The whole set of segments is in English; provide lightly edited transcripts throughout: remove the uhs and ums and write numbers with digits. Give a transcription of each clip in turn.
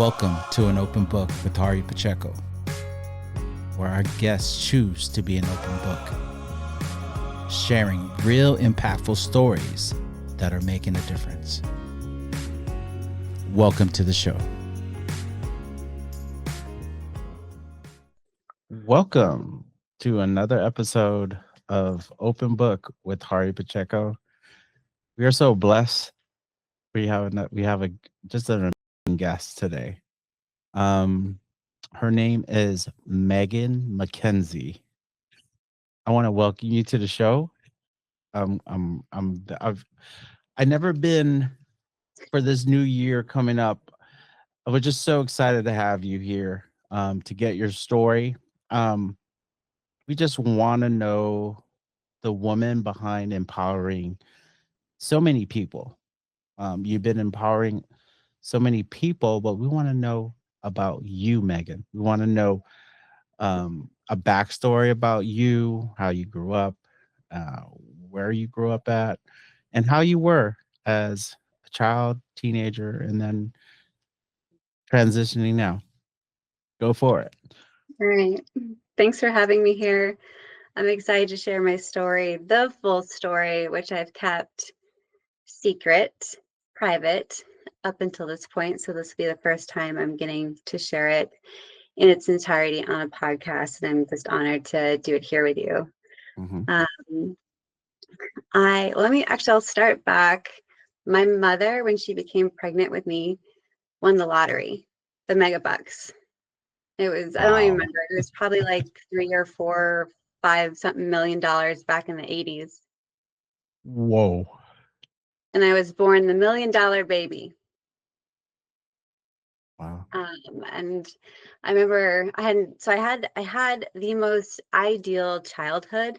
Welcome to An Open Book with Harry Pacheco, where our guests choose to be an open book, sharing real impactful stories that are making a difference. Welcome to the show. Welcome to another episode of Open Book with Harry Pacheco. We are so blessed. We have just an amazing guest today. Her name is Megan Mackenzie. I want to welcome you to the show. I've never been for this new year coming up. I was just so excited to have you here to get your story. We just want to know the woman behind empowering so many people. You've been empowering so many people, but we want to know about you, Megan. We want to know a backstory about you, how you grew up, where you grew up at, and how you were as a child, teenager, and then transitioning now. Go for it. All right. Thanks for having me here. I'm excited to share my story, the full story, which I've kept secret, private up until this point. So this will be the first time I'm getting to share it in its entirety on a podcast. And I'm just honored to do it here with you. Mm-hmm. I'll start back. My mother, when she became pregnant with me, won the lottery, the mega bucks. It was, I don't even remember. It was probably like 3 or 4, 5 something $1 million back in the 80s. Whoa. And I was born the $1 million baby. Wow. And I remember I had the most ideal childhood.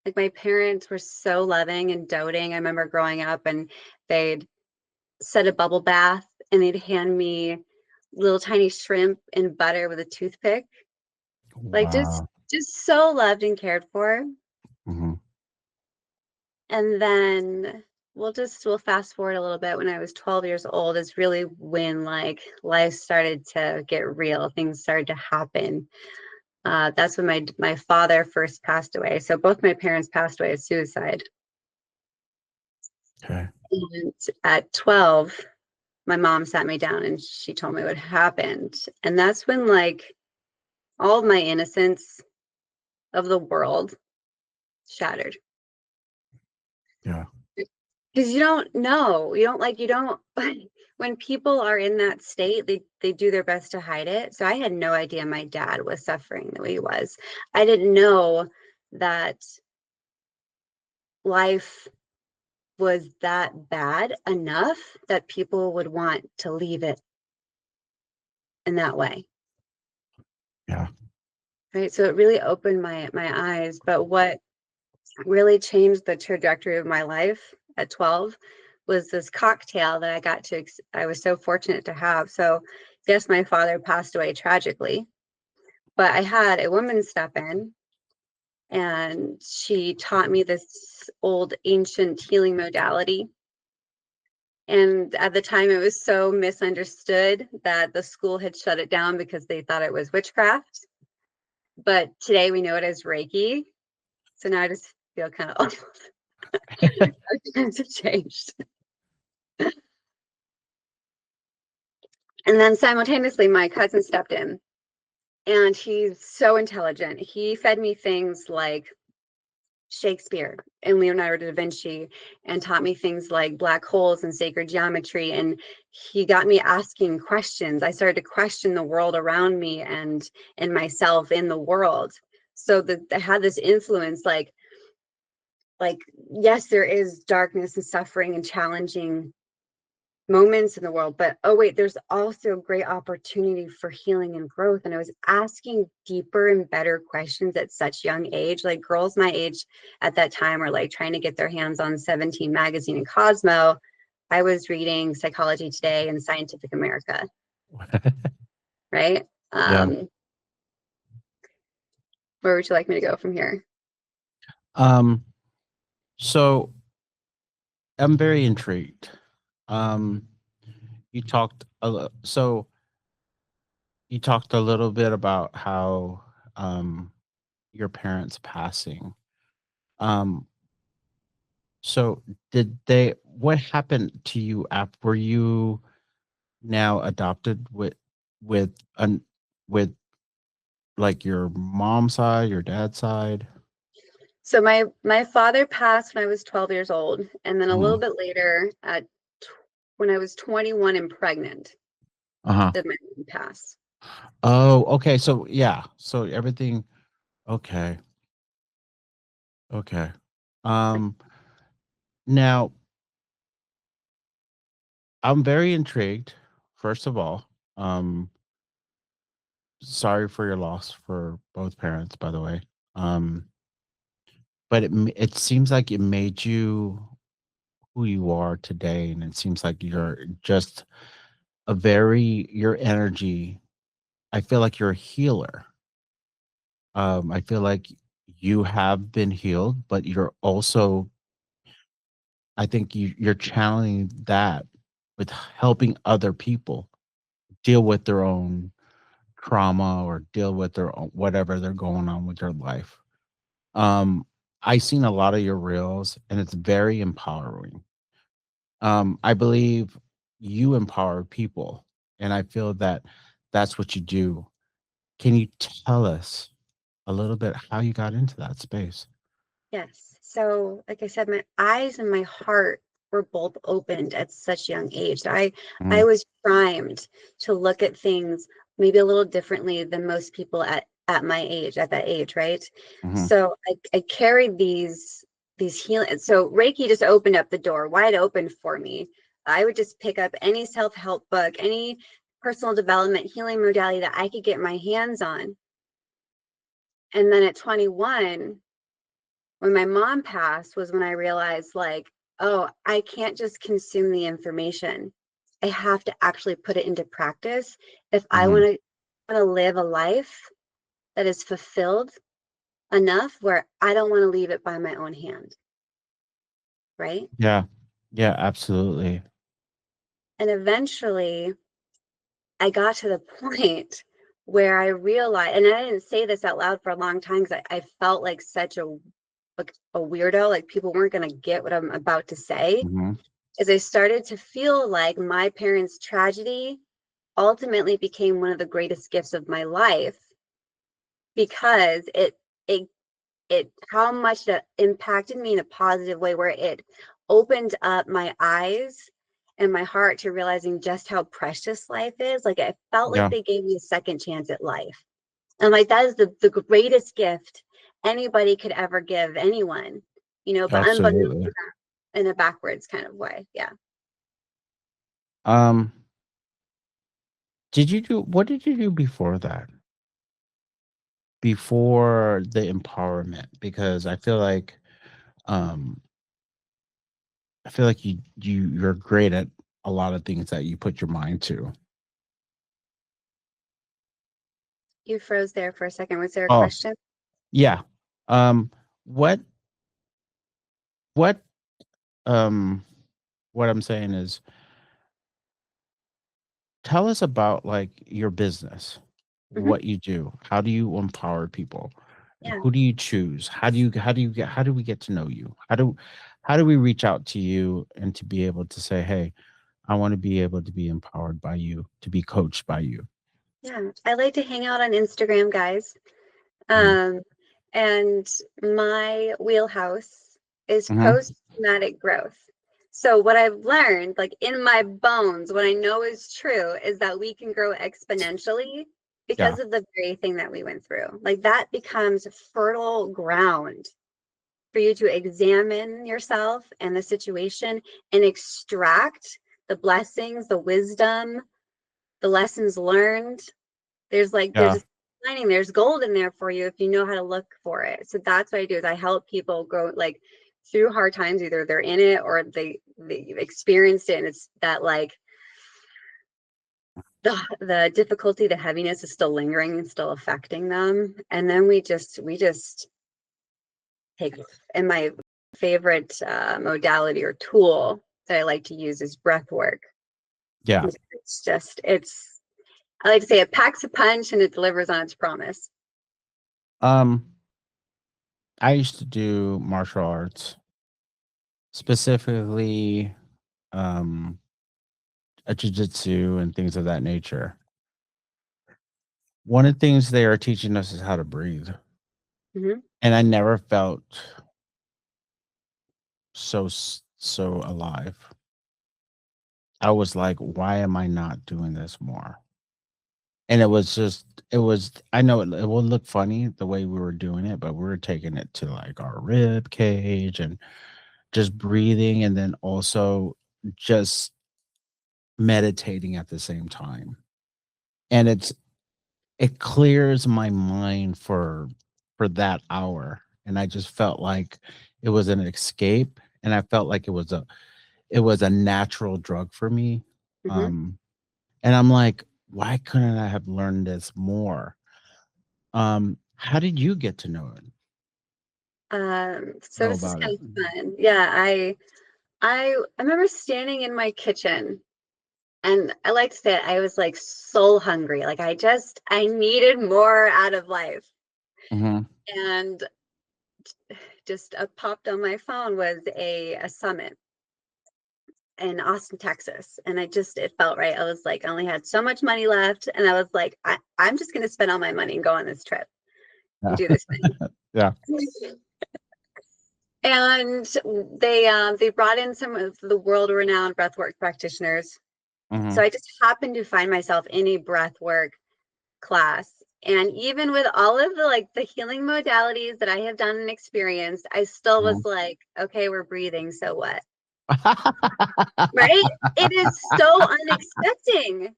Like my parents were so loving and doting. I remember growing up and they'd set a bubble bath and they'd hand me little tiny shrimp in butter with a toothpick. Like Wow. just so loved and cared for. Mm-hmm. And then we'll fast forward a little bit. When I was 12 years old is really when like life started to get real. Things started to happen. That's when my father first passed away. So both my parents passed away of suicide. Okay. And at 12, my mom sat me down and she told me what happened. And that's when like all of my innocence of the world shattered. Yeah. Because you don't know. When people are in that state, they do their best to hide it. So I had no idea my dad was suffering the way he was. I didn't know that life was that bad enough that people would want to leave it in that way. Yeah. Right. So it really opened my eyes. But what really changed the trajectory of my life at 12 was this cocktail that I was so fortunate to have. So yes, my father passed away tragically, but I had a woman step in and she taught me this old ancient healing modality. And at the time it was so misunderstood that the school had shut it down because they thought it was witchcraft. But today we know it as Reiki. So now I just feel kind of old. Times have changed. And then simultaneously, my cousin stepped in and he's so intelligent. He fed me things like Shakespeare and Leonardo da Vinci and taught me things like black holes and sacred geometry. And he got me asking questions. I started to question the world around me and myself in the world. So I had this influence like, yes, there is darkness and suffering and challenging moments in the world, but oh wait, there's also great opportunity for healing and growth. And I was asking deeper and better questions at such young age. Like girls my age at that time were like trying to get their hands on 17 magazine and Cosmo. I was reading Psychology Today and Scientific America. Right. Yeah. Where would you like me to go from here? So I'm very intrigued. You talked so You talked a little bit about how um, your parents passing. Um, so did they? What happened to you after? Were you now adopted with an with like your mom's side, your dad's side? So my father passed when I was 12 years old, and then a little Mhm. bit later, when I was 21 and pregnant, Uh-huh. did my mom pass. Oh, okay. So yeah. So everything. Okay. Okay. Um. Now I'm very intrigued. First of all, um, sorry for your loss for both parents, by the way. Um, but it seems like it made you who you are today, and it seems like you're just your energy. I feel like you're a healer. I feel like you have been healed, but you're also, I think you're channeling that with helping other people deal with their own trauma or deal with their own, whatever they're going on with their life. Um, I seen a lot of your reels, and it's very empowering. I believe you empower people, and I feel that that's what you do. Can you tell us a little bit how you got into that space? Yes. So, like I said, my eyes and my heart were both opened at such a young age. I Mhm, was primed to look at things maybe a little differently than most people at my age, at that age, right? mhm. So I carried these healing. So Reiki just opened up the door wide open for me. I would just pick up any self-help book, any personal development healing modality that I could get my hands on. And then at 21, when my mom passed was when I realized, like, oh, I can't just consume the information. I have to actually put it into practice if I Mhm. want to live a life that is fulfilled enough where I don't want to leave it by my own hand, right? Yeah. Yeah, absolutely. And eventually I got to the point where I realized, and I didn't say this out loud for a long time because I felt like such a weirdo, like people weren't going to get what I'm about to say, Mhm. is I started to feel like my parents' tragedy ultimately became one of the greatest gifts of my life because it it how much that impacted me in a positive way where it opened up my eyes and my heart to realizing just how precious life is. Like it felt like Yeah, they gave me a second chance at life. And like that is the greatest gift anybody could ever give anyone, but unbeknownst absolutely. to them in a backwards kind of way. Yeah. Um, what did you do before that? Before the empowerment? Because um I feel like you're great at a lot of things that you put your mind to. You froze there for a second. Was there a Oh, question? yeah. Um, what what um what I'm saying is, tell us about like your business, Hmm. what you do. How do you empower people? Yeah. Who do you choose? How do we get to know you? How do we reach out to you and to be able to say, "Hey, I want to be able to be empowered by you, to be coached by you." Yeah. I like to hang out on Instagram, guys. Mhm. Um, and my wheelhouse is Mhm. post-traumatic growth. So what I've learned, like in my bones, what I know is true is that we can grow exponentially Yeah. because of the very thing that we went through. Like that becomes fertile ground for you to examine yourself and the situation and extract the blessings, the wisdom, the lessons learned. There's Yeah. a lining, there's gold in there for you if you know how to look for it. So that's what I do is I help people go like through hard times, either they're in it or they've experienced it and it's that like the difficulty, the heaviness is still lingering and still affecting them. And then we just take off. And my favorite modality or tool that I like to use is breath work. Yeah. It's just it's I like to say it packs a punch and it delivers on its promise. Um, I used to do martial arts, specifically um a jiu-jitsu and things of that nature. One of the things they are teaching us is how to breathe. Hmm. And I never felt so alive. I was like, why am I not doing this more? And I know it will look funny the way we were doing it, but we were taking it to like our rib cage and just breathing and then also just meditating at the same time. And it clears my mind for that hour. And I just felt like it was an escape and I felt like it was a natural drug for me. Hmm. Um and I'm like, why couldn't I have learned this more? How did you get to So know this is about it? kind of fun. Yeah, I remember standing in my kitchen, and I like to say I was like soul hungry. Like I needed more out of life. Mhm. And just popped on my phone was a summit in Austin, Texas. And it felt right. I was like, I only had so much money left. And I was like, I'm just going to spend all my money and go on this trip and Yeah. do this thing. Yeah. And they brought in some of the world-renowned breathwork practitioners. So Mhm. I just happened to find myself in a breathwork class. And even with all of the healing modalities that I have done and experienced, I still was Mhm. like, okay, we're breathing, so what? Right? It is so unexpected.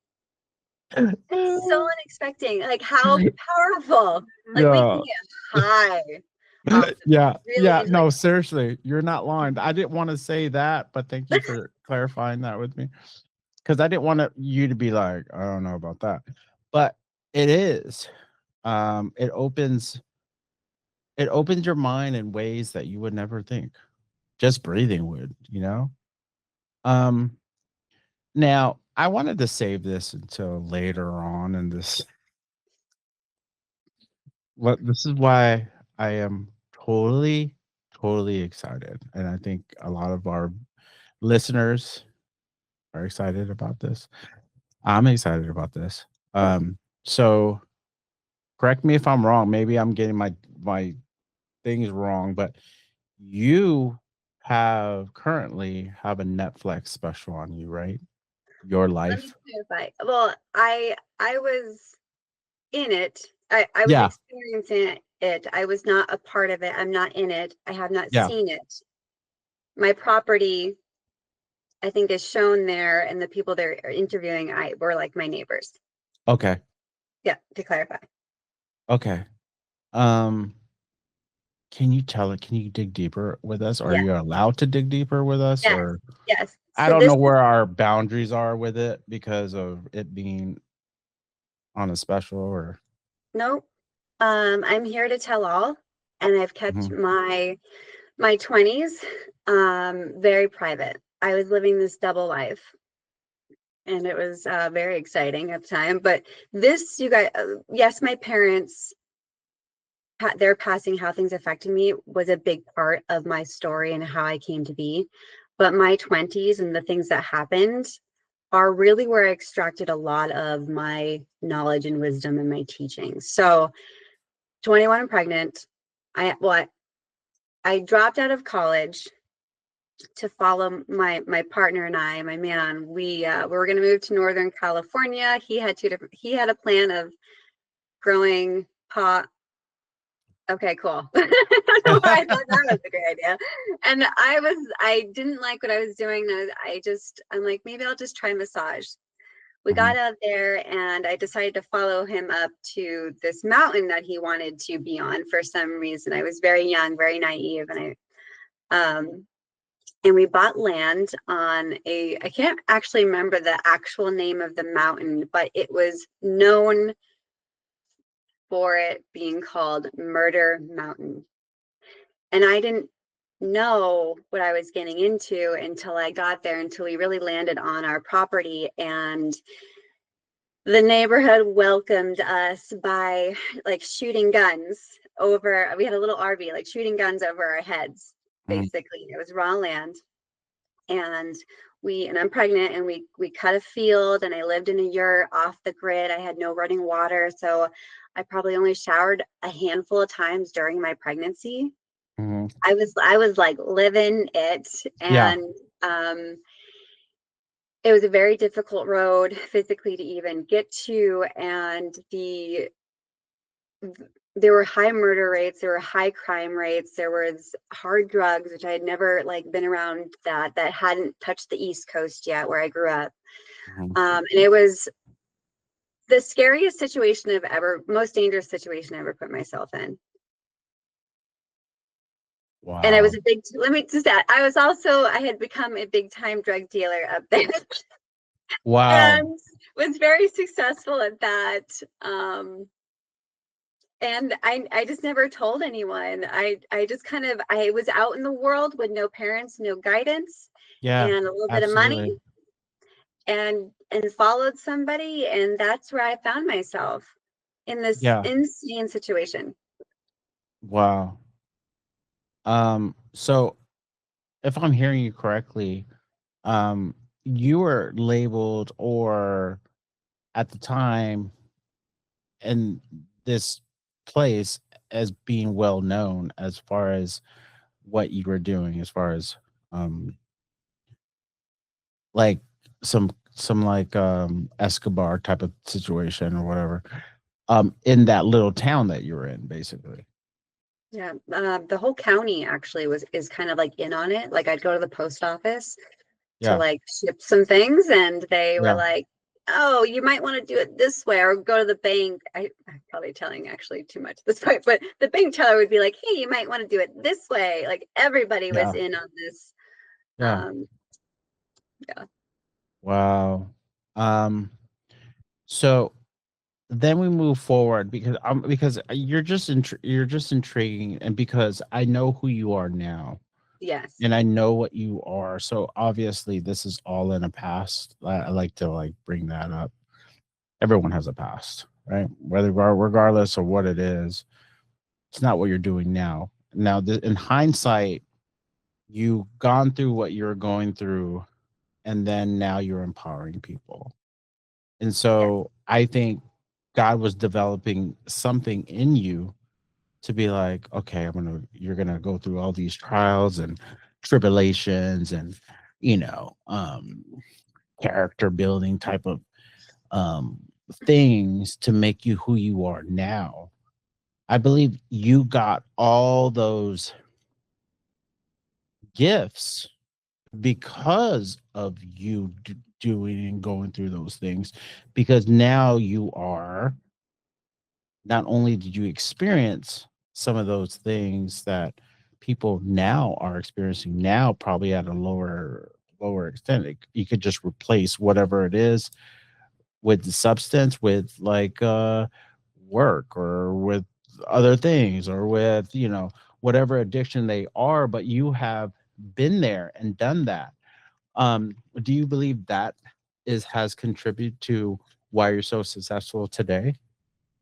It's so unexpected. Like how powerful. Like we can Yeah. get high off of Yeah. really Yeah. into No, seriously, you're not lying. I didn't wanna say that, but thank you for clarifying that with me, because I didn't want you to be like, "I don't know about that." But it is. It opens your mind in ways that you would never think. Just breathing would, you know? Um, Now I wanted to save this until later on in this. What this is why I am totally excited, and I think a lot of our listeners are excited about this. I'm excited about this. So correct me if I'm wrong. Maybe I'm getting my things wrong, but you currently have a Netflix special on you, right? Your Let me life. clarify. Well, I was in it. I was Yeah, experiencing it. I was not a part of it. I'm not in it. I have not yeah. seen it. My property, I think, is shown there, and the people they're interviewing, I were like my neighbors. Okay, Yeah, to clarify. okay. Um, can you tell it? Can you dig deeper with us? Are Yeah, you allowed to dig deeper with us, yes, or yes. I So don't this know is where our boundaries are with it because of it being on a special or no. I'm here to tell all, and I've kept Mhm. my 20s very private. I was living this double life, and it was very exciting at the time. But this, you guys, yes, my parents, their passing, how things affected me was a big part of my story and how I came to be. But my 20s and the things that happened are really where I extracted a lot of my knowledge and wisdom and my teaching. So 21 and pregnant, I dropped out of college to follow my partner and I, my man. We were going to move to Northern California. He had a plan of growing pot. Okay, cool. I don't know why I thought that was a great idea. And I didn't like what I was doing. I'm like, maybe I'll just try massage. We got Mhm. out there and I decided to follow him up to this mountain that he wanted to be on for some reason. I was very young, very naive, um, and we bought land on I can't actually remember the actual name of the mountain, but it was known for it being called Murder Mountain. And I didn't know what I was getting into until I got there, until we really landed on our property. And The neighborhood welcomed us by like shooting guns over. We had a little RV, like shooting guns over our heads. Mhm. Basically, it was raw land, and I'm pregnant, and we cut a field, and I lived in a yurt off the grid. I had no running water, so I probably only showered a handful of times during my pregnancy. Mhm. I was like living it, Yeah. and it was a very difficult road physically to even get to, and there were high murder rates, there were high crime rates, there was hard drugs, which I had never like been around that hadn't touched the East Coast yet, where I grew up. Mhm. And it was the scariest situation I've ever, most dangerous situation I ever put myself in. And I was Wow. a big, let me just add, I had become a big time drug dealer up there. Wow. And was very successful at that. And I just never told anyone. I just kind of, I was out in the world with no parents, no guidance, Yeah, and a little bit of money, absolutely. and followed somebody, and that's where I found myself in this Yeah. insane situation. Wow. So if I'm hearing you correctly, you were labeled or at the time in this place as being well known as far as what you were doing, as far as um like some like Escobar type of situation or whatever. In that little town that you were in, basically. Yeah, the whole county actually is kind of like in on it. Like I'd go to the post office to Yeah. like ship some things, and they were Yeah. like, oh, you might want to do it this way, or go to the bank. I'm probably telling actually too much at this point, but the bank teller would be like, hey, you might want to do it this way. Like everybody was Yeah. in on this. Yeah. Yeah. Wow. Um so then we move forward because you're just intriguing, and because I know who you are now Yes. and I know what you are. So obviously this is all in a past. I like to like bring that up. Everyone has a past, right? Regardless of what it is, it's not what you're doing now. Now, in hindsight, you've gone through what you're going through, and then now you're empowering people. And Yeah. so I think God was developing something in you to be like, okay, you're gonna go through all these trials and tribulations and you know, character building type of um things to make you who you are now. I believe you got all those gifts because of you doing and going through those things, because now you are, not only did you experience some of those things that people now are experiencing now, probably at a lower extent. You could just replace whatever it is with the substance, with like work, or with other things, or with whatever addiction they are. But you have been there and done that. Do you believe that has contributed to why you're so successful today?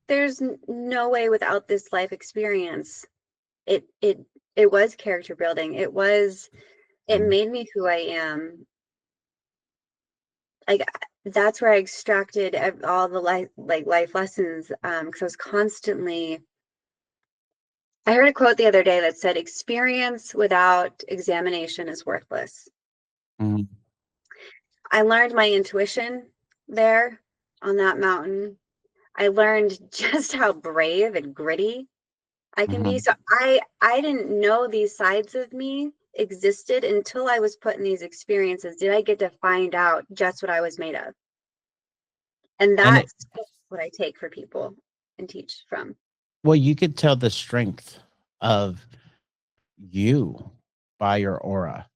There's no way without this life experience. It it it was character building. It Mhm. made me who I am. Like that's where I extracted all the life lessons. Because I was constantly. I heard a quote the other day that said, "Experience without examination is worthless." Mhm. I learned my intuition there on that mountain. I learned just how brave and gritty I can be. Mhm. So I didn't know these sides of me existed until I was put in these experiences. Did I get to find out just what I was made of? And And it, that's what I take for people and teach from. well, you could tell the strength of you by your aura,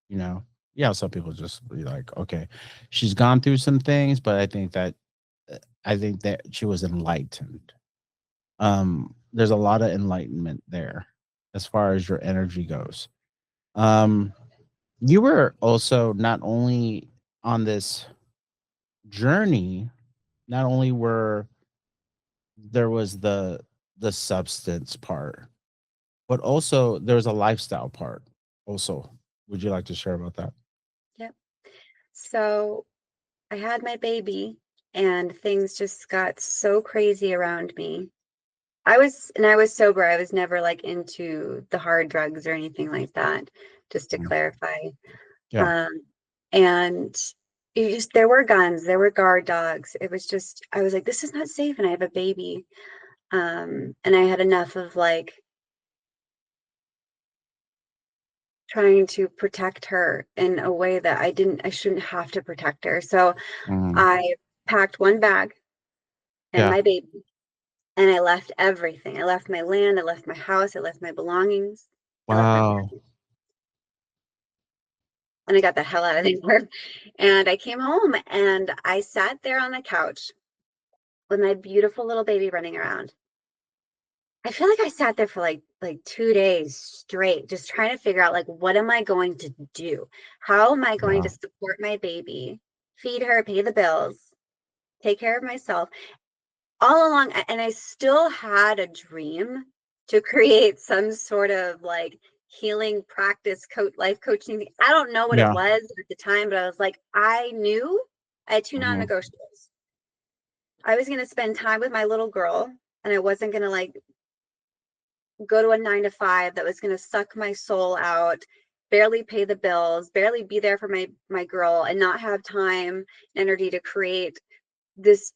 you know? Yeah, some people just be like, okay, she's gone through some things, but I think that she was enlightened. There's a lot of enlightenment there as far as your energy goes. Um, you were also not only on this journey, not only were there was the substance part, but also there's a lifestyle part also. Would you like to share about that? Yep. So I had my baby and things just got so crazy around me. I was sober. I was never like into the hard drugs or anything like that, just to Mm. clarify. Yeah. Um, and there were guns, there were guard dogs. It was just, I was like, this is not safe. And I have a baby. And I had enough of like trying to protect her in a way that I shouldn't have to protect her. So Mhm. I packed one bag and Yeah. my baby, and I left everything. I left my land, I left my house, I left my belongings, I left my Wow. and I got the hell out of there. And I came home and I sat there on the couch with my beautiful little baby running around. I feel like I sat there for like 2 days straight, just trying to figure out like what am I going to do? How am I going Yeah. to support my baby, feed her, pay the bills, take care of myself? All along, and I still had a dream to create some sort of like healing practice life coaching. I don't know what it Yeah. was at the time, but I was like, I knew I had two Mhm. non-negotiables. I was going to spend time with my little girl, and I wasn't going to like go to a 9 to 5 that was going to suck my soul out, barely pay the bills, barely be there for my girl, and not have time, energy to create this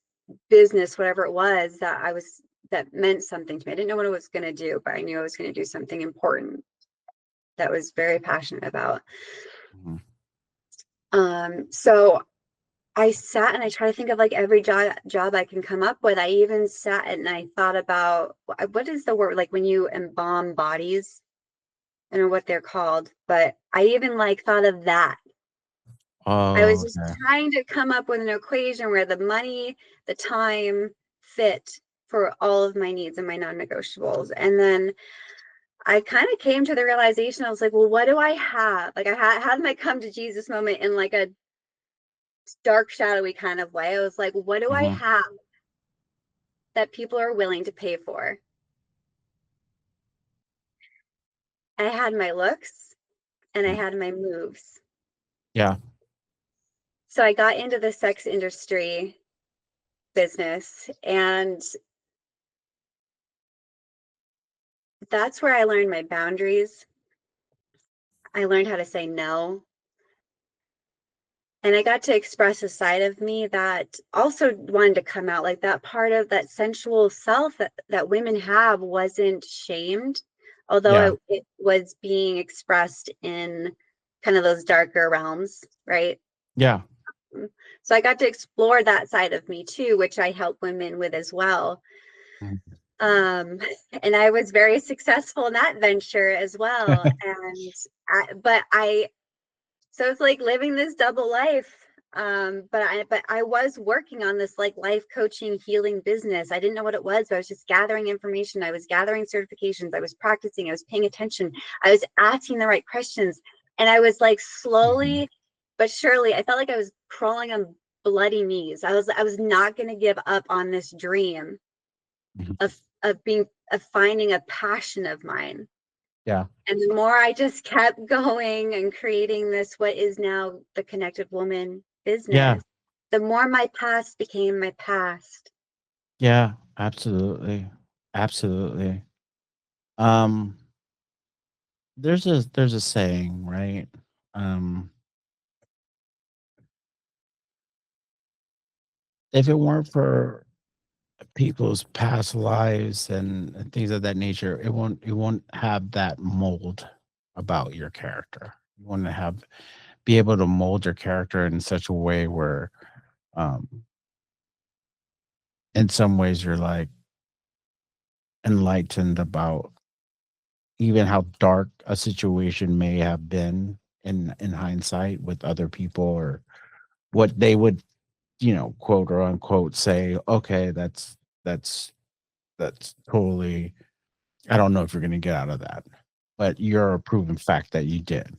business, whatever it was that meant something to me. I didn't know what I was going to do, but I knew I was going to do something important that I was very passionate about. Mhm. So I sat and I try to think of like every job I can come up with. I even sat and I thought about what is the word, like when you embalm bodies. I don't know what they're called, but I even like thought of that. I was Oh, just okay. trying to come up with an equation where the money, the time fit for all of my needs and my non-negotiables. And then I kind of came to the realization, I was like, well, what do I have? Like I had my come to Jesus moment in like a dark, shadowy kind of way. I was like, what do I Mhm. have that people are willing to pay for? I had my looks and I Mhm. had my moves. Yeah. So I got into the sex industry business, and that's where I learned my boundaries. I learned how to say no. And I got to express a side of me that also wanted to come out. Like that part of that sensual self that women have wasn't shamed, although Yeah. it was being expressed in kind of those darker realms, right? Yeah. So I got to explore that side of me too, which I help women with as well. Mhm. Um, and I was very successful in that venture as well. And so it's like living this double life. But I was working on this like life coaching healing business. I didn't know what it was, but I was just gathering information. I was gathering certifications. I was practicing. I was paying attention. I was asking the right questions. And I was like Mhm. slowly but surely, I felt like I was crawling on bloody knees. I was not going to give up on this dream Mhm. of finding a passion of mine. Yeah. And the more I just kept going and creating this, what is now the Connected Woman Yeah. business, the more my past became my past. Yeah. Absolutely. Absolutely. Um, there's a saying, right? Um, if it weren't for people's past lives and things of that nature, it won't have that mold about your character. You want to have be able to mold your character in such a way where um in some ways you're like enlightened about even how dark a situation may have been in hindsight with other people, or what they would, quote or unquote say, okay, that's that's totally, I don't know if you're going to get out of that, but you're a proven fact that you did.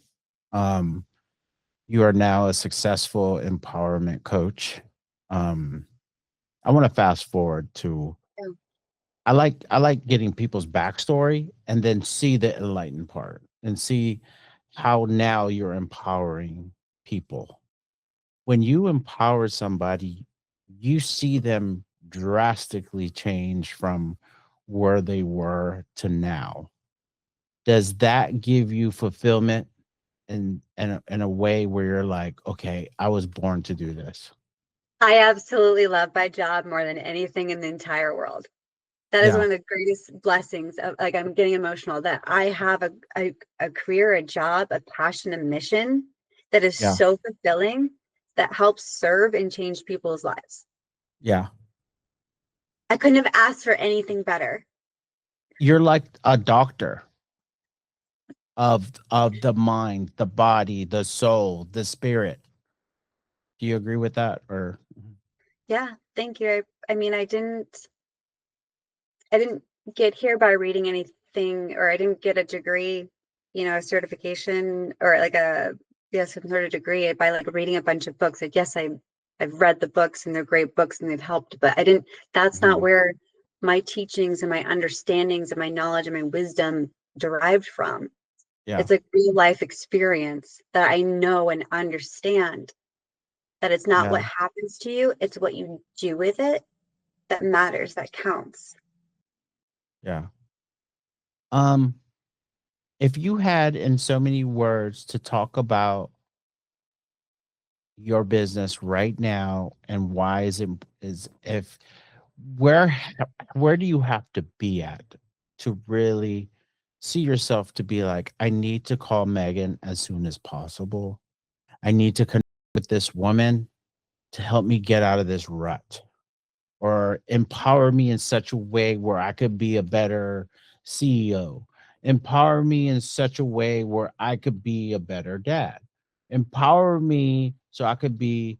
um you are now a successful empowerment coach. um I want to fast forward to Yeah. I like getting people's backstory and then see the enlightened part and see how now you're empowering people. When you empower somebody, you see them drastically change from where they were to now. Does that give you fulfillment in a way where you're like, okay, I was born to do this? I absolutely love my job more than anything in the entire world. That is Yeah, one of the greatest blessings of, like, I'm getting emotional that I have a career, a job, a passion, a mission that is yeah, so fulfilling that helps serve and change people's lives. yeah. I couldn't have asked for anything better. You're like a doctor of the mind, the body, the soul, the spirit. Do you agree with that? Or Yeah, thank you. I mean, I didn't get here by reading anything, or I didn't get a degree, a certification, or like some sort of degree by like reading a bunch of books. Like, yes, I've read the books and they're great books and they've helped, but that's not Mhm. where my teachings and my understandings and my knowledge and my wisdom derived from. Yeah, It's a real life experience that I know and understand, that it's not yeah, what happens to you, it's what you do with it that matters, that counts. yeah. Um, if you had in so many words to talk about your business right now and why is if where do you have to be at to really see yourself to be like, I need to call Megan as soon as possible. I need to connect with this woman to help me get out of this rut or empower me in such a way where I could be a better CEO, empower me in such a way where I could be a better dad, empower me so I could be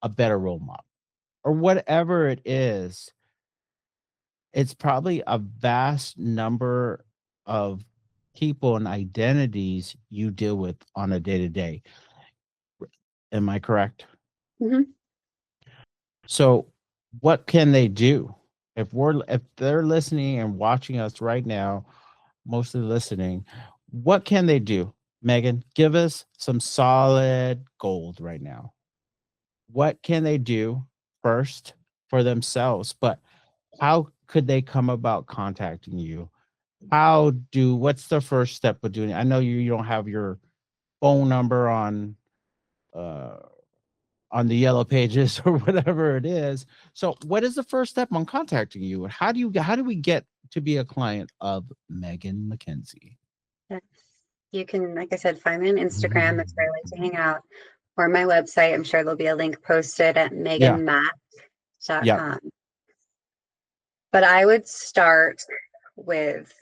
a better role model, or whatever it is. It's probably a vast number of people and identities you deal with on a day to day. Am I correct? Mhm. So, what can they do if they're listening and watching us right now, mostly listening? What can they do? Megan, give us some solid gold right now. What can they do first for themselves? But how could they come about contacting you? What's the first step of doing it? I know you don't have your phone number uh on the yellow pages or whatever it is. So what is the first step on contacting you? How do we get to be a client of Megan Mackenzie? Yes. You can, like I said, find me on Instagram. That's where I like to hang out. Or my website. I'm sure there'll be a link posted at Yeah. Yep. meganmac.com. But I would start with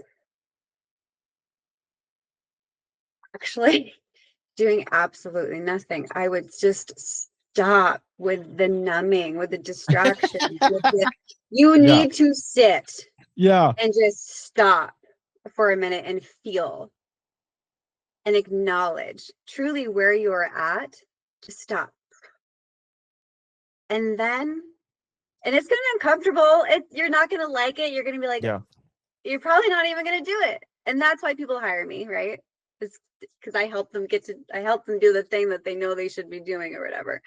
actually doing absolutely nothing. I would just stop with the numbing, with the distraction. You Yeah. need to sit Yeah. and just stop for a minute and feel and acknowledge truly where you are at. Just stop. And then, and it's going to be uncomfortable. You're not going to like it. You're going to be like, Yeah. you're probably not even going to do it. And that's why people hire me, right? It's because I help them do the thing that they know they should be doing or whatever.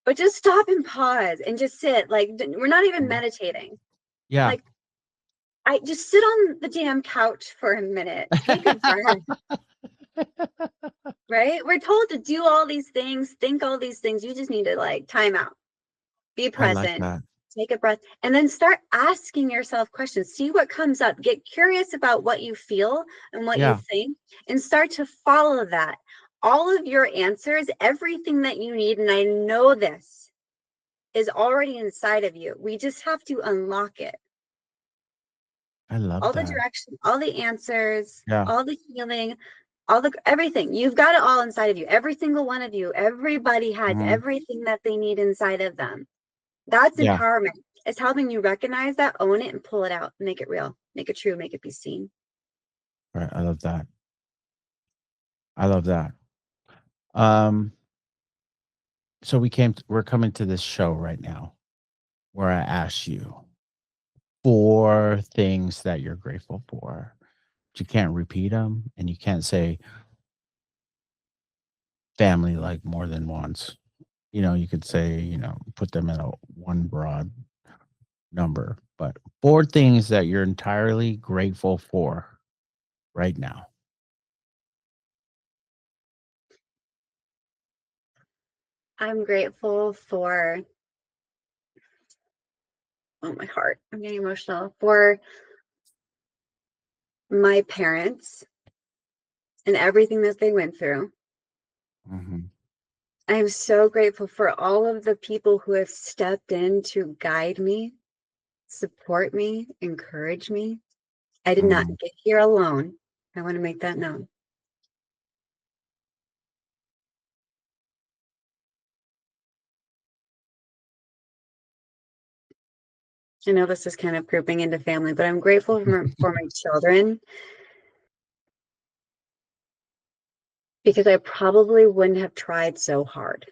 But just stop and pause and just sit. Like, we're not even Mhm. meditating. Yeah. Like, I just sit on the damn couch for a minute, take a breath, right? We're told to do all these things, think all these things. You just need to like time out, be I like present, that. take a breath, and then start asking yourself questions. See what comes up. Get curious about what you feel and what you Yeah. think, and start to follow that. All of your answers, everything that you need, and I know this is already inside of you. We just have to unlock it. I love All the that. direction, all the answers, Yeah. all the healing, all the everything. You've got it all inside of you. Every single one of you. Everybody has Mhm. everything that they need inside of them. That's Yeah. empowerment. It's helping you recognize that, own it, and pull it out. Make it real. Make it true. Make it be seen. Right. I love that. I love that. Um, so we're coming to this show right now. where I ask you 4 things that you're grateful for. But you can't repeat them, and you can't say family like more than once. You could say, put them in a one broad number, but 4 things that you're entirely grateful for right now. I'm grateful for, oh, my heart, I'm getting emotional, for my parents and everything that they went through. Mhm. I'm so grateful for all of the people who have stepped in to guide me, support me, encourage me. I did not Mhm. get here alone. I want to make that known. I know this is kind of grouping into family, but I'm grateful for my children, because I probably wouldn't have tried so hard.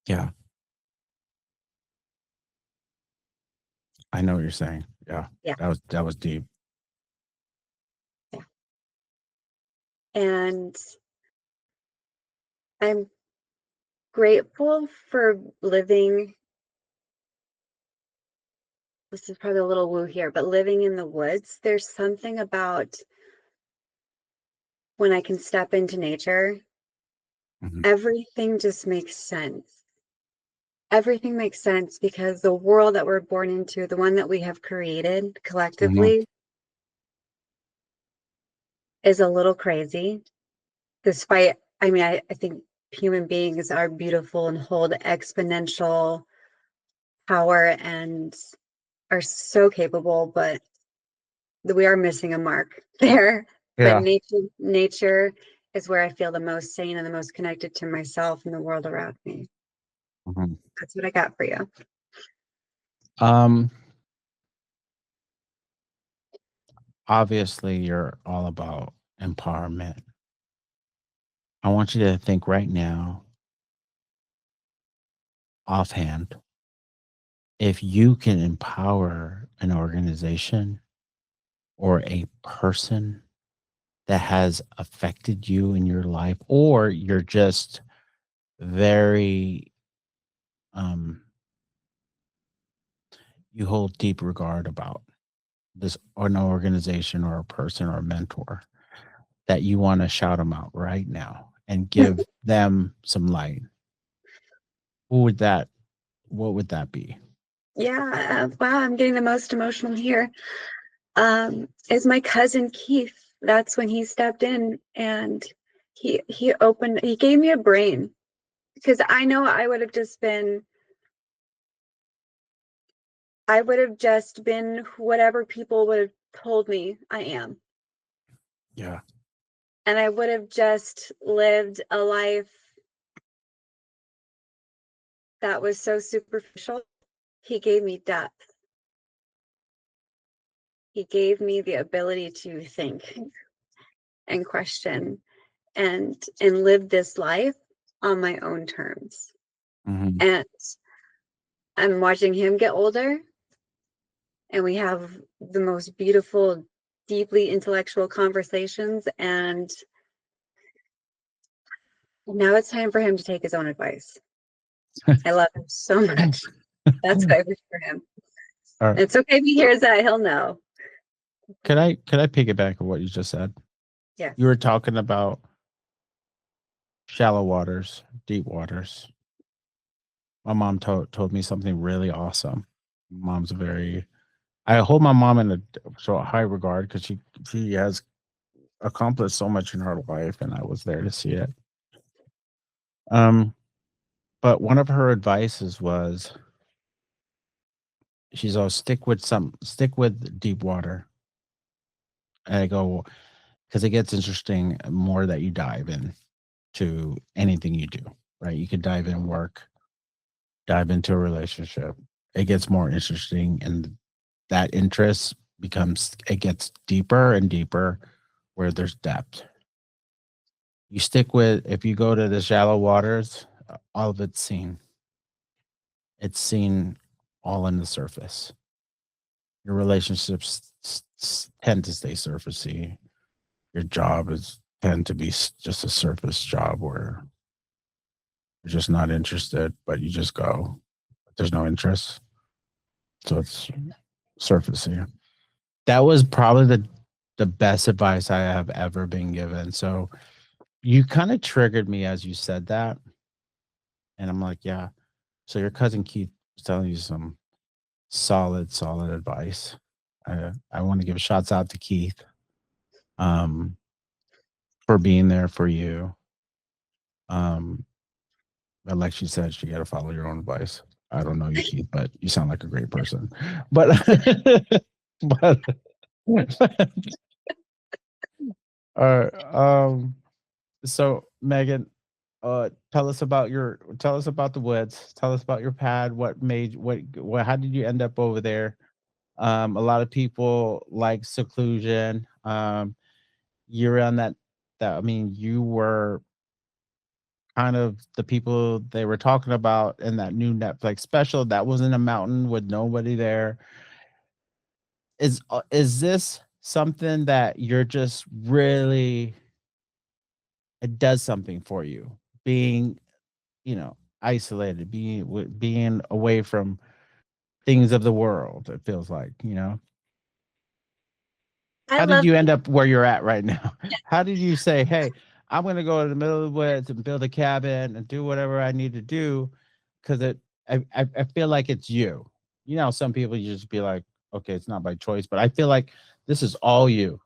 Yeah, I know what you're saying. Yeah, Yeah. that was deep. Yeah. And I'm grateful for living, this is probably a little woo here, but living in the woods. There's something about when I can step into nature, Mhm. everything just makes sense. Everything makes sense because the world that we're born into, the one that we have created Mhm. collectively, is a little crazy. Despite, I think human beings are beautiful and hold exponential power and are so capable, but we are missing a mark there. But Yeah. nature is where I feel the most sane and the most connected to myself and the world around me. Mhm. That's what I got for you. Um, Obviously, you're all about empowerment. I want you to think right now, offhand, if you can empower an organization or a person that has affected you in your life, or you're just very, um, you hold deep regard about this, or an organization or a person or a mentor, that you want to shout them out right now and give them some light, who would that what would that be? Yeah, wow, I'm getting the most emotional here. Is my cousin Keith. That's when he stepped in and he gave me a brain, because I know I would have just been whatever people would have told me I am. Yeah. And I would have just lived a life that was so superficial. He gave me depth. He gave me the ability to think and question and live this life on my own terms. Mhm. And I'm watching him get older, and we have the most beautiful, deeply intellectual conversations. And now it's time for him to take his own advice. I love him so much. That's what I wish for him. Or It's okay if he hears that, he'll know. could I piggyback on what you just said? Yes. You were talking about shallow waters, deep waters. My mom told me something really awesome. Mom's a very I hold my mom in a so high regard because she has accomplished so much in her life, and I was there to see it. Um, but one of her advices was, she's always stick with deep water. And I go, because it gets interesting more that you dive in to anything you do, right? You could dive in work, dive into a relationship. It gets more interesting, and that interest it gets deeper and deeper where there's depth. You stick with, if you go to the shallow waters, all of it's seen. It's seen all on the surface. Your relationships tend to stay surfacey. Your job is tend to be just a surface job where you're just not interested, but you just go. There's no interest. So it's surfacey. That was probably the best advice I have ever been given. So you kind of triggered me as you said that. And I'm like, yeah. So your cousin Keith was telling you some solid advice. I want to give shots out to Keith um, for being there for you. But like she said, you got to follow your own advice. I don't know you, Keith, but you sound like a great person. But but so Megan, tell us about the woods. Tell us about your pad. What how did you end up over there? A lot of people like seclusion. You're on that I mean, you were kind of the people they were talking about in that new Netflix special that was in a mountain with nobody there. Is this something that you're just really it does something for you being, isolated, being away from things of the world, it feels like, I How did love you end people. up where you're at right now? How did you say, "Hey, I'm gonna go to the middle of the woods and build a cabin and do whatever I need to do," because I feel like it's you. Some people you just be like, "Okay, it's not by choice," but I feel like this is all you.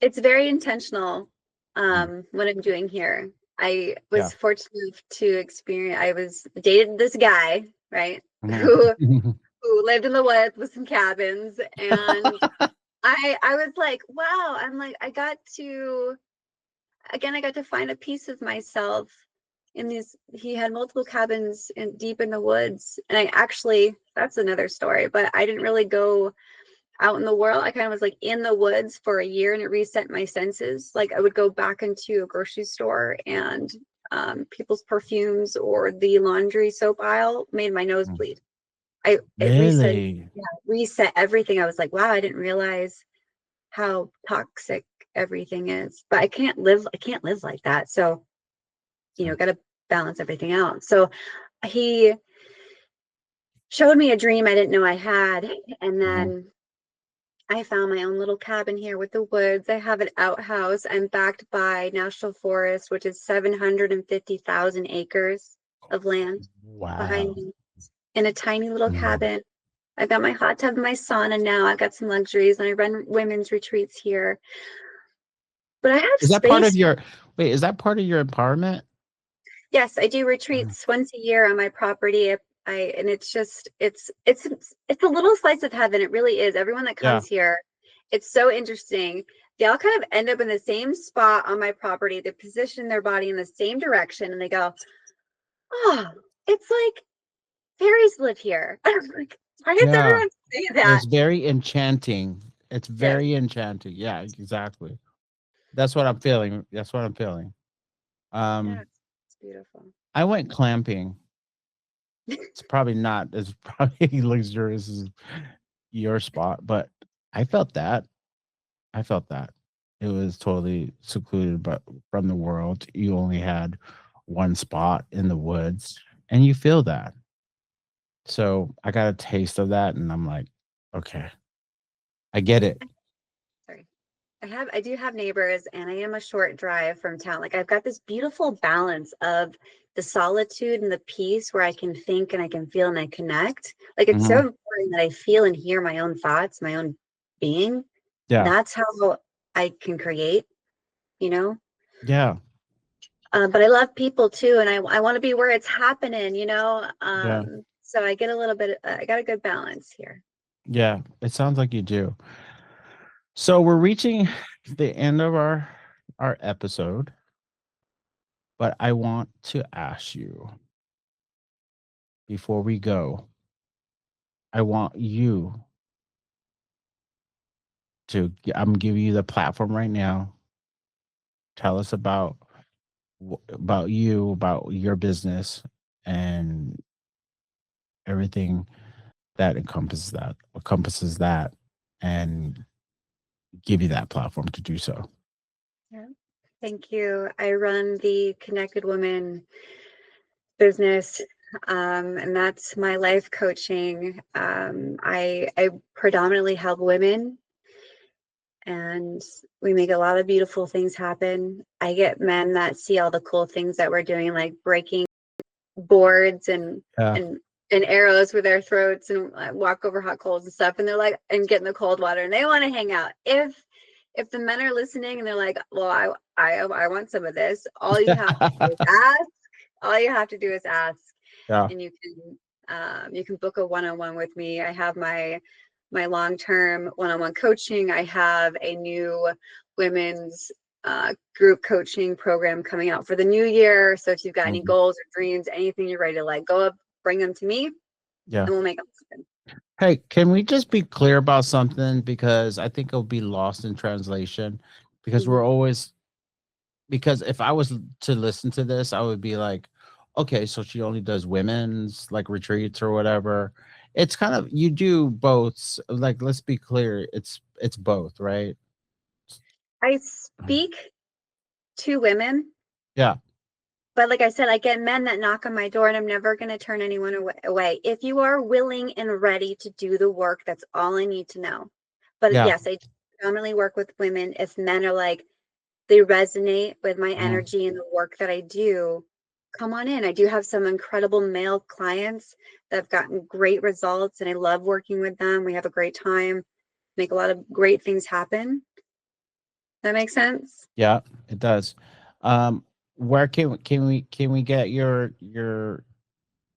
It's very intentional Mm, what I'm doing here. I yeah. was fortunate to experience, I was dated this guy, right? Mhm. Who lived in the woods with some cabins. And I was like, wow, I'm like, I got to find a piece of myself in these. He had multiple cabins deep in the woods. And I actually, that's another story, but I didn't really go out in the world. I kind of was like in the woods for a year and it reset my senses. Like I would go back into a grocery store and people's perfumes or the laundry soap aisle made my nose bleed. It reset, Really? yeah, reset everything. I was like, wow, I didn't realize how toxic everything is. But I can't live like that. So, got to balance everything out. So he showed me a dream I didn't know I had. And Mhm. then I found my own little cabin here with the woods. I have an outhouse. I'm backed by National Forest, which is 750,000 acres of land behind Wow. me in a tiny little Mhm. cabin. I've got my hot tub and my sauna now. I've got some luxuries and I run women's retreats here. But I have Is that part of space. your wait, is that part of your empowerment? Yes, I do Mhm. retreats once a year on my property. And it's just it's a little slice of heaven. It really is. Everyone that Yeah. comes here, it's so interesting. They all kind of end up in the same spot on my property. They position their body in the same direction and they go, "Oh, it's like fairies live here." I'm like, why does Yeah. everyone say that? It's very enchanting. It's Yes. very enchanting. Yeah, exactly. That's what I'm feeling. That's what I'm feeling. Yeah, Um, it's beautiful. I went clamping. It's probably not as probably luxurious as your spot, but I felt that. I felt that. It was totally secluded but from the world. You only had one spot in the woods and you feel that. So I got a taste of that and I'm like, okay, I get it. Sorry. I do have neighbors and I am a short drive from town. Like I've got this beautiful balance of the solitude and the peace where I can think and I can feel and I connect. Like it's so Mhm. important that I feel and hear my own thoughts, my own being. Yeah. That's how I can create, you know. Yeah. But I love people too, and I want to be where it's happening, Yeah. So I get a little bit. I got a good balance here. Yeah. It sounds like you do. So we're reaching the end of our episode, but I want to ask you before we go. I want you I'm giving you the platform right now. Tell us about you, about your business, and everything that encompasses that, and give you that platform to do so. Yeah. Thank you. I run the Connected Woman business, and that's my life coaching. I predominantly help women, and we make a lot of beautiful things happen. I get men that see all the cool things that we're doing, like breaking boards Yeah. and arrows with their throats, and walk over hot coals and stuff, and they're like, and get in the cold water, and they want to hang out. If the men are listening and they're like, well, I want some of this, all you have to do is ask. All you have to do is ask, Yeah. and you can book a one-on-one with me. I have my long-term one-on-one coaching. I have a new women's group coaching program coming out for the new year. So if you've got any Mhm. goals or dreams, anything you're ready to let go of, bring them to me, Yeah. and we'll make them happen. Hey, can we just be clear about something? Because I think it'll be lost in translation. Because we're always, because if I was to listen to this, I would be like, okay, so she only does women's like retreats or whatever. It's kind of, you do both. Like, let's be clear, it's both, right? I speak to women, Yeah. but like I said, I get men that knock on my door, and I'm never going to turn anyone away. If you are willing and ready to do the work, that's all I need to know. But Yeah. yes, I predominantly work with women. If men are like, they resonate with my Mhm. energy and the work that I do, come on in. I do have some incredible male clients that have gotten great results, and I love working with them. We have a great time, make a lot of great things happen. That makes sense? Yeah, it does. Um, where can we get your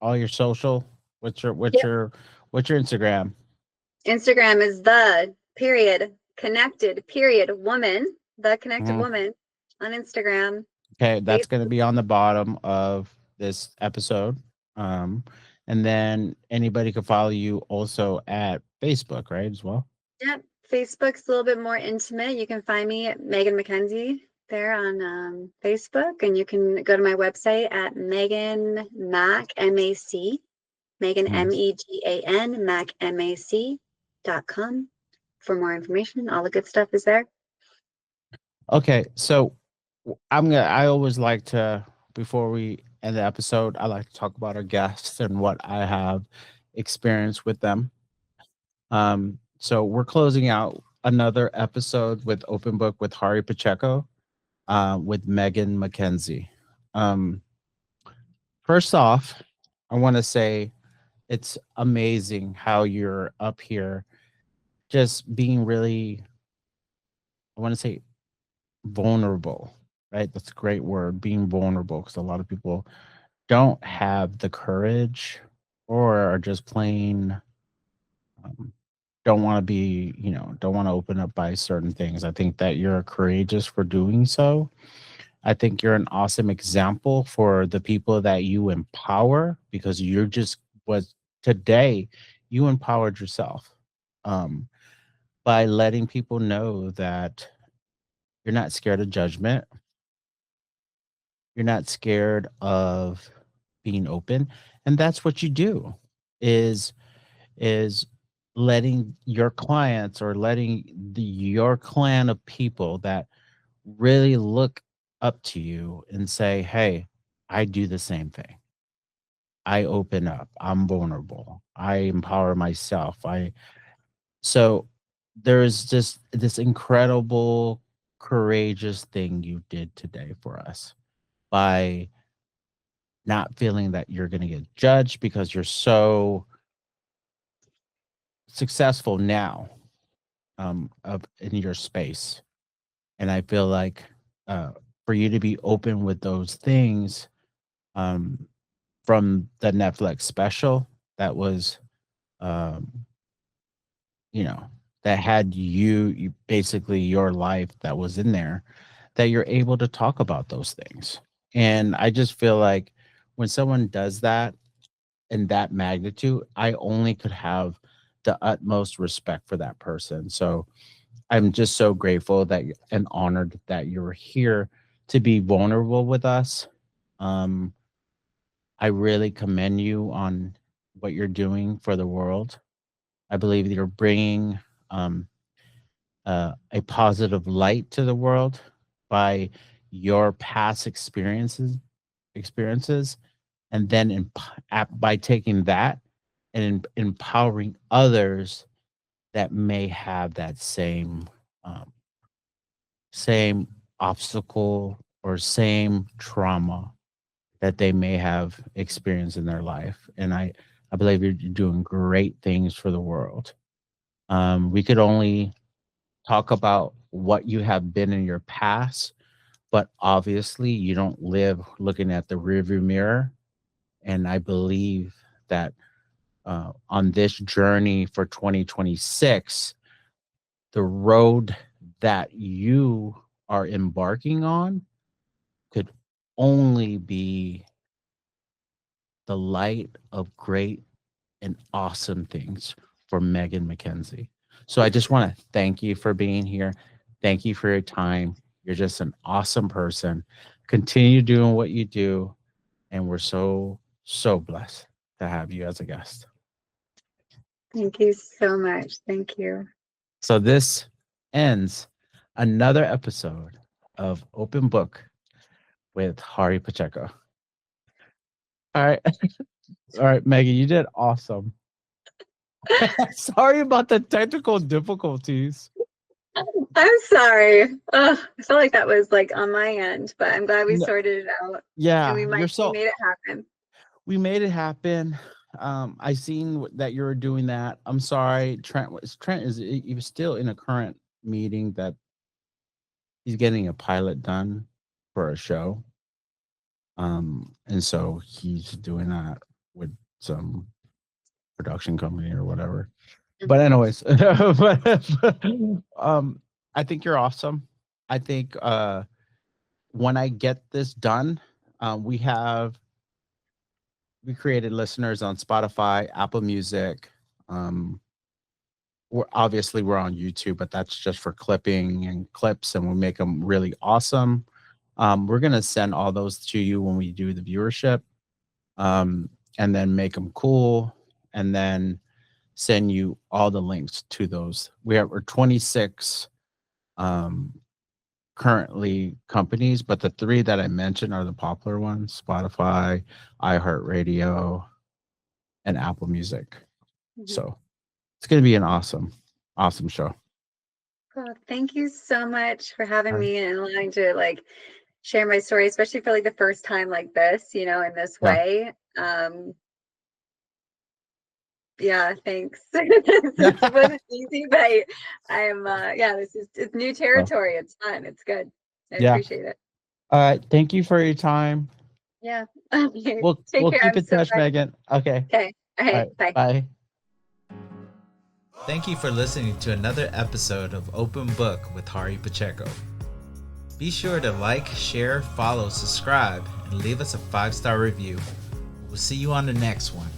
all your social? What's your what's Yep. your what's your Instagram? Instagram is the period connected period woman, the connected Mhm. woman on Instagram. Okay, that's going to Facebook. be on the bottom of this episode. Um, and then anybody can follow you also at Facebook, right? As well. Yep. Facebook's a little bit more intimate. You can find me at Megan Mackenzie there on Facebook, and you can go to my website at Megan Mac MAC, Megan Mhm. MEGAN Mac MAC.com for more information. All the good stuff is there. Okay, so I always like to, before we end the episode, I like to talk about our guests and what I have experienced with them. So we're closing out another episode with Open Book with Harry Pacheco, with Megan Mackenzie. Um, First off, I want to say it's amazing how you're up here, just being really, I want to say, vulnerable, right? That's a great word, being vulnerable, because a lot of people don't have the courage, or are just plain, um, don't want to be, don't want to open up by certain things. I think that you're courageous for doing so. I think you're an awesome example for the people that you empower, because you're just, was today, you empowered yourself, um, by letting people know that you're not scared of judgment. You're not scared of being open. And that's what you do, is is letting your clients, or letting your clan of people that really look up to you and say, hey, I do the same thing. I open up, I'm vulnerable, I empower myself. I So there's just this incredible courageous thing you did today for us, by not feeling that you're going to get judged, because you're so successful now, up in your space. And I feel like, uh, for you to be open with those things, um, from the Netflix special that was, um, you know, that had you basically your life that was in there, that you're able to talk about those things. And I just feel like when someone does that in that magnitude, I only could have the utmost respect for that person. So I'm just so grateful that and honored that you're here to be vulnerable with us. Um, I really commend you on what you're doing for the world. I believe that you're bringing a positive light to the world by your past experiences, and then by taking that and empowering others that may have that um, same obstacle or same trauma that they may have experienced in their life. And I believe you're doing great things for the world. We could only talk about what you have been in your past, but obviously you don't live looking at the rearview mirror. And I believe that on this journey for 2026, the road that you are embarking on could only be the light of great and awesome things for Megan Mackenzie. So I just want to thank you for being here. Thank you for your time. You're just an awesome person. Continue doing what you do. And we're so, so blessed to have you as a guest. Thank you so much. Thank you. So this ends another episode of Open Book with Harry Pacheco. All right. All right, Megan, you did awesome. Sorry about the technical difficulties. I'm sorry. I felt like that was like on my end, but I'm glad we sorted it out. Yeah, and we made it happen. We made it happen. I seen that you were doing that. I'm sorry, Trent is he was still in a current meeting that he's getting a pilot done for a show. And so he's doing that with some production company or whatever. But anyways, I think you're awesome. I think when I get this done, we created listeners on Spotify, Apple Music. We're on YouTube, but that's just for clipping and clips, and we'll make them really awesome. We're gonna send all those to you when we do the viewership, and then make them cool, and then send you all the links to those. We're 26 currently companies, but the 3 that I mentioned are the popular ones: Spotify, iHeartRadio, and Apple Music. So it's going to be an awesome show. Well, thank you so much for having me and allowing to like share my story, especially for like the first time like this, in this way. Yeah, thanks. It wasn't easy, but it's new territory. It's fun. It's good. I appreciate it. All right. Thank you for your time. Yeah. We'll keep in touch, Megan. Okay. Okay. All right. Bye. Bye. Thank you for listening to another episode of Open Book with Harry Pacheco. Be sure to like, share, follow, subscribe, and leave us a 5-star review. We'll see you on the next one.